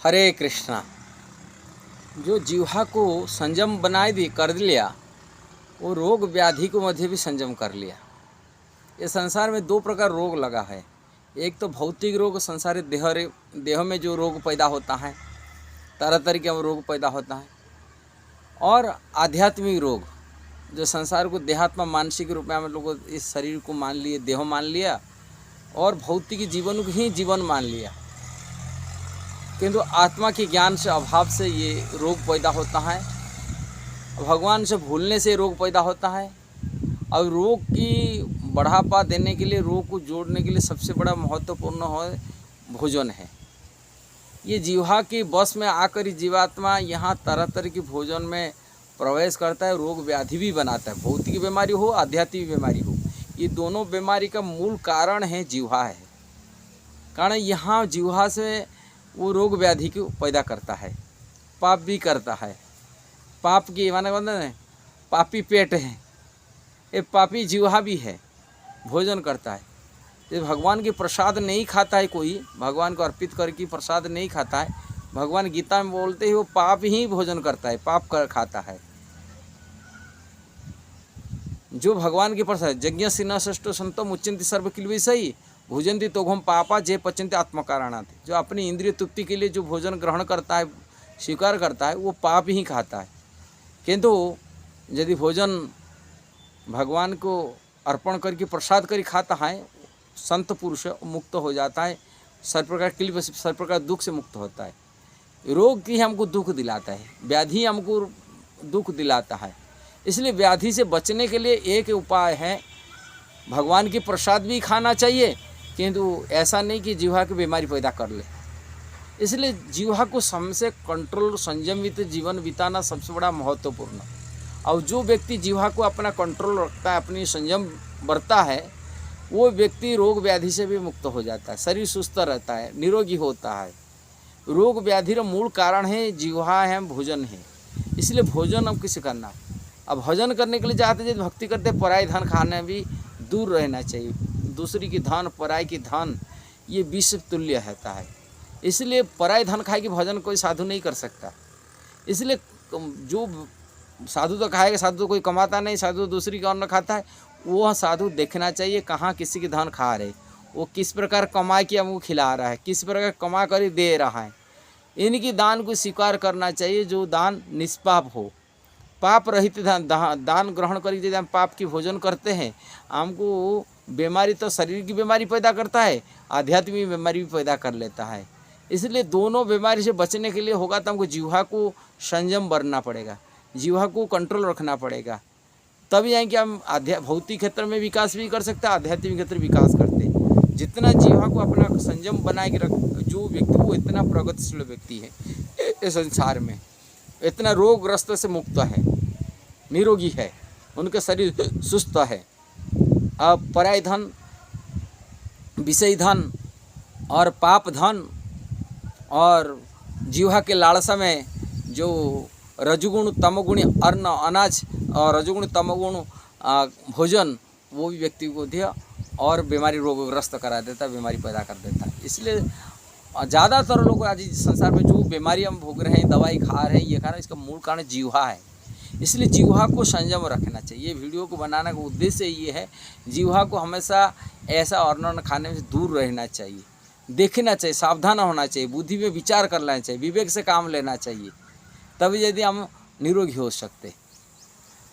हरे कृष्णा। जो जीवा को संयम बनाए दी कर लिया, वो रोग व्याधि को मध्य भी संयम कर लिया। ये संसार में दो प्रकार रोग लगा है। एक तो भौतिक रोग, संसारिक देह में जो रोग पैदा होता है, तरह तरह के रोग पैदा होता है। और आध्यात्मिक रोग, जो संसार को देहात्मा मानसिक रूप में हम लोग इस शरीर को मान लिए, देह मान लिया और भौतिक जीवन को ही जीवन मान लिया, किंतु आत्मा के ज्ञान से अभाव से ये रोग पैदा होता है। भगवान से भूलने से रोग पैदा होता है। और रोग की बढ़ापा देने के लिए, रोग को जोड़ने के लिए सबसे बड़ा महत्वपूर्ण है भोजन है। ये जीवा की बस में आकर जीवात्मा यहाँ तरह तरह की भोजन में प्रवेश करता है, रोग व्याधि भी बनाता है। भौतिक बीमारी हो, आध्यात्मिक बीमारी हो, ये दोनों बीमारी का मूल कारण है जीवा है। कारण यहाँ जीवा से वो रोग व्याधि को पैदा करता है, पाप भी करता है। पाप की माने मतलब पापी पेट है, ये पापी जीवा भी है, भोजन करता है। ये भगवान की प्रसाद नहीं खाता है, कोई भगवान को अर्पित करके प्रसाद नहीं खाता है, भगवान गीता में बोलते हैं वो पाप ही भोजन करता है, पाप कर खाता है। जो भगवान की प्रसाद यज्ञ सिन्हा सष्टो संतो मुच्यंति सर्व किल विषयी भोजंती तोघम पापा जे पचंती आत्मकारणात्। जो अपनी इंद्रिय तृप्ति के लिए जो भोजन ग्रहण करता है, स्वीकार करता है, वो पाप ही खाता है। किंतु यदि भोजन भगवान को अर्पण करके प्रसाद कर खाता है, संत पुरुष मुक्त हो जाता है, सर्व प्रकार किल, सर्व प्रकार दुख से मुक्त होता है। रोग की हमको दुख दिलाता है, व्याधि हमको दुख दिलाता है। इसलिए व्याधि से बचने के लिए एक उपाय है, भगवान की प्रसाद भी खाना चाहिए, किंतु ऐसा नहीं कि जीवा की बीमारी पैदा कर ले। इसलिए जीवा को हमसे कंट्रोल, संयमित जीवन बिताना सबसे बड़ा महत्वपूर्ण। और जो व्यक्ति जीवा को अपना कंट्रोल रखता है, अपनी संयम बरता है, वो व्यक्ति रोग व्याधि से भी मुक्त हो जाता है, शरीर सुस्त रहता है, निरोगी होता है। रोग व्याधि का मूल कारण है जीवा है, भोजन है। इसलिए भोजन अब किसे करना। अब भोजन करने के लिए जाते हैं, भक्ति करते, पराई धन खाने भी दूर रहना चाहिए। दूसरी की धन, पराई की धन, ये विष तुल्य रहता है। इसलिए पराई धन खाए कि भोजन कोई साधु नहीं कर सकता। इसलिए जो साधु तो खाएगा, साधु तो कोई कमाता नहीं, साधु तो दूसरी का अन्न खाता है। वो साधु देखना चाहिए कहाँ किसी की धन खा रहे, वो किस प्रकार कमा के हमको खिला रहा है, किस प्रकार कमा कर दे रहा है। इनकी दान को स्वीकार करना चाहिए, जो दान निष्पाप हो, पाप रहित दान ग्रहण करके यदि हम पाप की भोजन करते हैं, हमको बीमारी तो शरीर की बीमारी पैदा करता है, आध्यात्मिक बीमारी भी पैदा कर लेता है। इसलिए दोनों बीमारी से बचने के लिए होगा तो हमको जीवा को संयम बरतना पड़ेगा, जीवा को कंट्रोल रखना पड़ेगा। तभी आएंगे हम भौतिक क्षेत्र में विकास भी कर सकते हैं, आध्यात्मिक क्षेत्र विकास करते हैं। जितना जीवा को अपना संयम बनाए के रख जो व्यक्ति, वो इतना प्रगतिशील व्यक्ति है इस संसार में, इतना रोगग्रस्त से मुक्त है, निरोगी है, उनका शरीर सुस्त है। अब पराय धन, विषय धन और पाप धन और जीवा के लालसा में जो रजोगुण तमोगुणी अन्न अनाज और रजोगुण तमोगुण भोजन, वो भी व्यक्ति को दिया और बीमारी रोगग्रस्त करा देता है, बीमारी पैदा कर देता है। इसलिए ज़्यादातर लोग आज संसार में जो बीमारी हम भोग रहे हैं, दवाई खा रहे हैं, ये खा रहे हैं, इसका मूल कारण जीवा है। इसलिए जीवा को संयम रखना चाहिए। ये वीडियो को बनाने का उद्देश्य ये है, जीवा को हमेशा ऐसा अन्न खाने से दूर रहना चाहिए, देखना चाहिए, सावधान होना चाहिए, बुद्धि में विचार करना चाहिए, विवेक से काम लेना चाहिए, तभी यदि हम निरोगी हो सकते।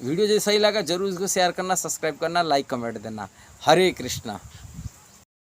वीडियो जो सही लगा जरूर इसको शेयर करना, सब्सक्राइब करना, लाइक कमेंट देना। हरे कृष्णा।